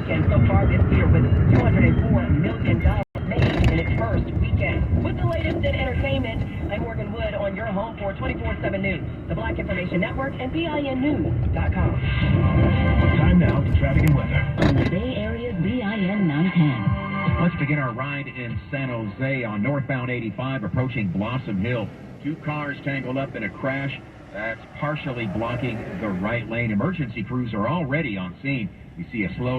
weekend so far this year, with $204 million made in its first weekend. With the latest in entertainment, I'm Morgan Wood on your home for 24/7 News, the Black Information Network, and BINnews.com. Time now for traffic and weather On the Bay Area's BIN 910. Let's begin our ride in San Jose on northbound 85 approaching Blossom Hill. Two cars tangled up in a crash that's partially blocking the right lane. Emergency crews are already on scene. We see a slow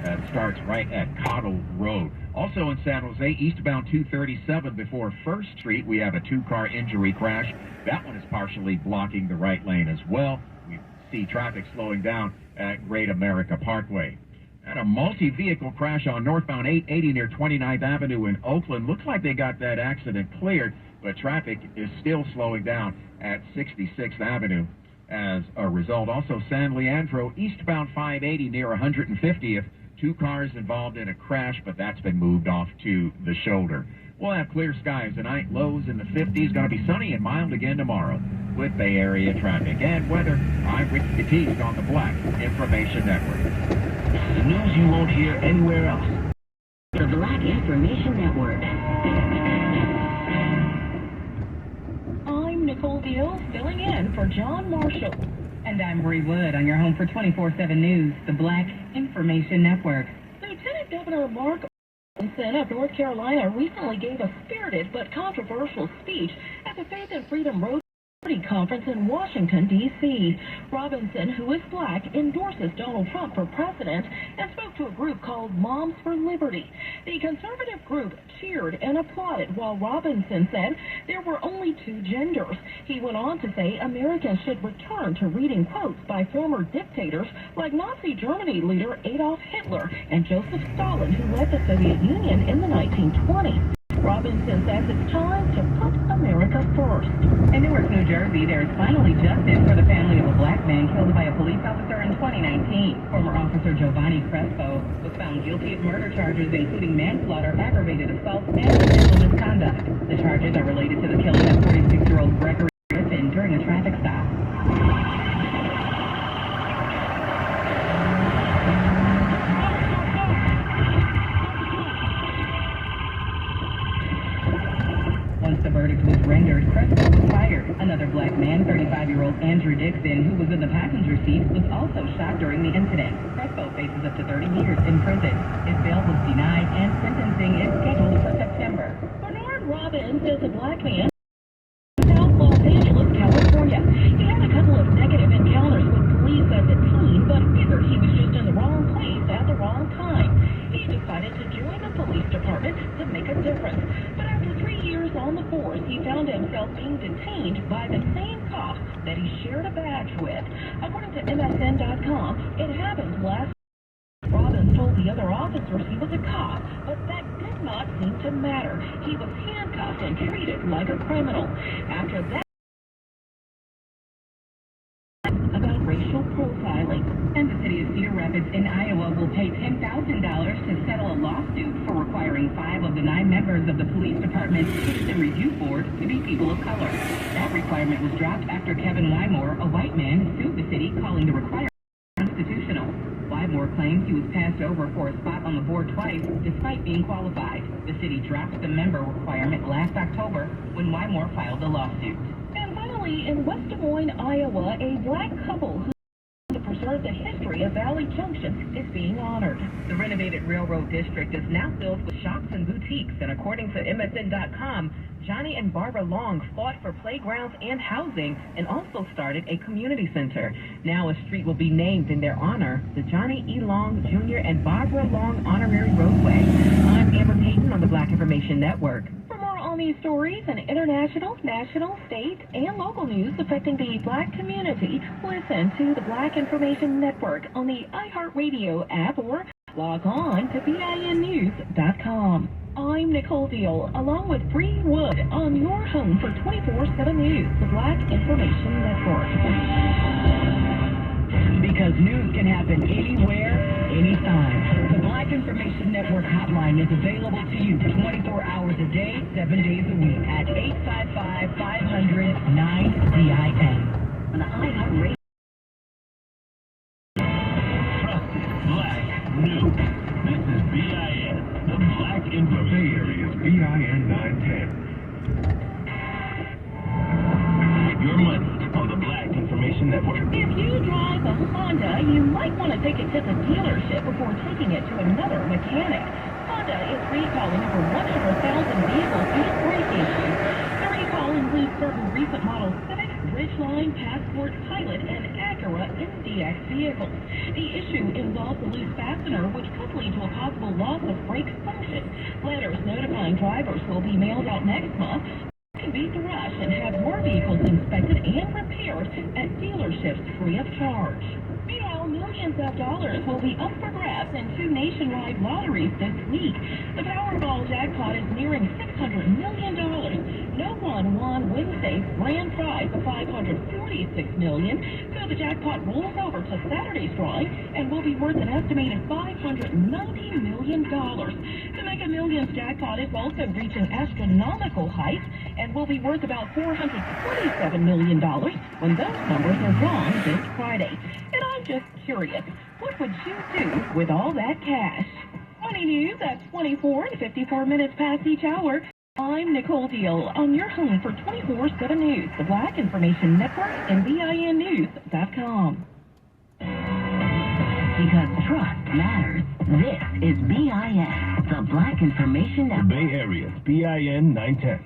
that starts right at Cottle Road. Also in San Jose, eastbound 237 before 1st Street, we have a two-car injury crash. That one is partially blocking the right lane as well. We see traffic slowing down at Great America Parkway. And a multi-vehicle crash on northbound 880 near 29th Avenue in Oakland. Looks like they got that accident cleared, but traffic is still slowing down at 66th Avenue as a result. Also, San Leandro, eastbound 580 near 150th. Two cars involved in a crash, but that's been moved off to the shoulder. We'll have clear skies tonight, lows in the 50s. Going to be sunny and mild again tomorrow with Bay Area traffic and weather. I'm Rick Batiste on the Black Information Network. The news you won't hear anywhere else. The Black Information Network. I'm Nicole Deal, filling in for John Marshall. And I'm Bree Wood on your home for 24/7 News, the Black Information Network. Lieutenant Governor Mark Robinson of North Carolina recently gave a spirited but controversial speech at the Faith and Freedom Road Conference in Washington, D.C. Robinson, who is black, endorses Donald Trump for president and spoke to a group called Moms for Liberty. The conservative group cheered and applauded while Robinson said there were only two genders. He went on to say Americans should return to reading quotes by former dictators like Nazi Germany leader Adolf Hitler and Joseph Stalin, who led the Soviet Union in the 1920s. Robinson says it's time to put America first. In Newark, New Jersey, there is finally justice for the family of a black man killed by a police officer in 2019. Former officer Giovanni Crespo was found guilty of murder charges, including manslaughter, aggravated assault, and intentional misconduct. The charges are related to the killing of 46-year-old Gregory Griffin during a traffic stop. Once the verdict was rendered, Crespo was fired. Another black man, 35-year-old Andrew Dixon, who was in the passenger seat, was also shot during the incident. Crespo faces up to 30 years in prison. His bail was denied, and sentencing is scheduled for September. Bernard Robbins is a black man in South Los Angeles, California. He had a couple of negative encounters with police as a teen, but figured he was just in the wrong place at the wrong time. He decided to join the police department to make a difference. But after 3 years on the force, he found himself being detained by the same cop that he shared a badge with. According to MSN.com, it happened last week. Robbins told the other officers he was a cop, but that did not seem to matter. He was handcuffed and treated like a criminal. After that, about racial profiling. And the city of Cedar Rapids in Iowa will pay $10,000 to settle a lawsuit for requiring 5 of the 9 members of the police department's Citizen Review Board to be people of color. That requirement was dropped after Kevin Wymore, a white man, sued the city, calling the requirement unconstitutional. Wymore claims he was passed over for a spot on the board twice, despite being qualified. The city dropped the member requirement last October when Wymore filed the lawsuit. And finally, in West Des Moines, Iowa, a black couple who to preserve the history of Valley Junction is being honored. The renovated railroad district is now filled with shops and boutiques, and according to MSN.com, Johnny and Barbara Long fought for playgrounds and housing and also started a community center. Now a street will be named in their honor, the Johnny E. Long Jr. and Barbara Long Honorary Roadway. I'm Amber Payton on the Black Information Network. For more on these stories and international, national, state, and local news affecting the black community, listen to the Black Information Network on the iHeartRadio app or log on to BINnews.com. I'm Nicole Deal, along with Bree Wood, on your home for 24/7 News, the Black Information Network. Because news can happen anywhere, anytime. The Black Information Network hotline is available to you 24 hours a day, 7 days a week at 855-500-9DIN. On the iHeartRadio. Trusted Black News. BIN 910. Your money on the Black Information Network. If you drive a Honda, you might want to take it to the dealership before taking it to another mechanic. Honda is recalling over 100,000 vehicles due to brake issues. The recall includes certain recent model Civic, Ridgeline, Passport, Pilot, and Acura NDX vehicles. The issue involves a loose fastener, which could lead to a possible loss of brake function. Letters notifying drivers will be mailed out next month. You can beat the rush and have your vehicles inspected and repaired at dealerships free of charge. Meanwhile, millions of dollars will be up for grabs in 2 nationwide lotteries this week. The Powerball jackpot is nearing $600 million. No one won Wednesday's grand prize of $546 million, so the jackpot rolls over to Saturday's drawing and will be worth an estimated $590 million. The Mega Millions jackpot is also reaching astronomical heights and will be worth about $427 million when those numbers are drawn this Friday. And I'm just curious, what would you do with all that cash? Money news at 24 and 54 minutes past each hour. I'm Nicole Deal on your home for 24/7 News, the Black Information Network, and BINnews.com. Because trust matters. This is BIN, the Black Information Network. Bay Area's BIN 910.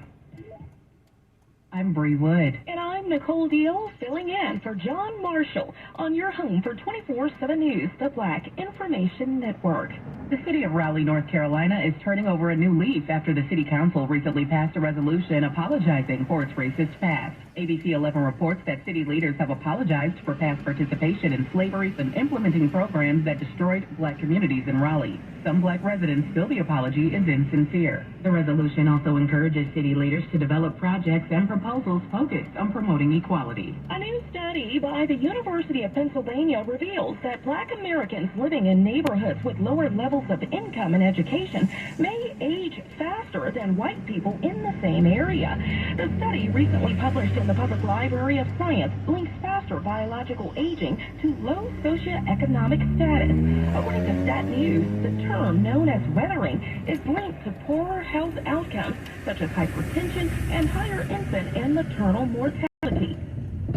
I'm Bree Wood. And I'm Nicole Deal, filling in for John Marshall on your home for 24/7 News, the Black Information Network. The city of Raleigh, North Carolina is turning over a new leaf after the city council recently passed a resolution apologizing for its racist past. ABC 11 reports that city leaders have apologized for past participation in slavery and implementing programs that destroyed black communities in Raleigh. Some black residents feel the apology is insincere. The resolution also encourages city leaders to develop projects and proposals focused on promoting equality. A new study by the University of Pennsylvania reveals that black Americans living in neighborhoods with lower levels of income and education may age faster than white people in the same area. The study, recently published in the Public Library of Science, links faster biological aging to low socioeconomic status. According to Stat News, the term known as weathering is linked to poorer health outcomes such as hypertension and higher infant and maternal mortality.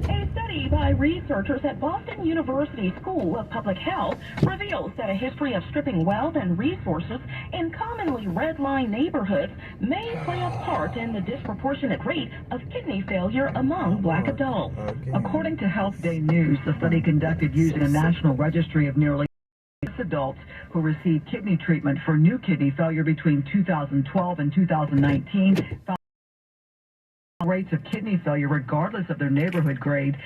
A study by researchers at Boston University School of Public Health reveals that a history of stripping wealth and resources in commonly red-line neighborhoods may play a part in the disproportionate rate of kidney failure among black adults. According to Health Day News, the study conducted using a national registry of nearly adults who received kidney treatment for new kidney failure between 2012 and 2019 found rates of kidney failure regardless of their neighborhood grade.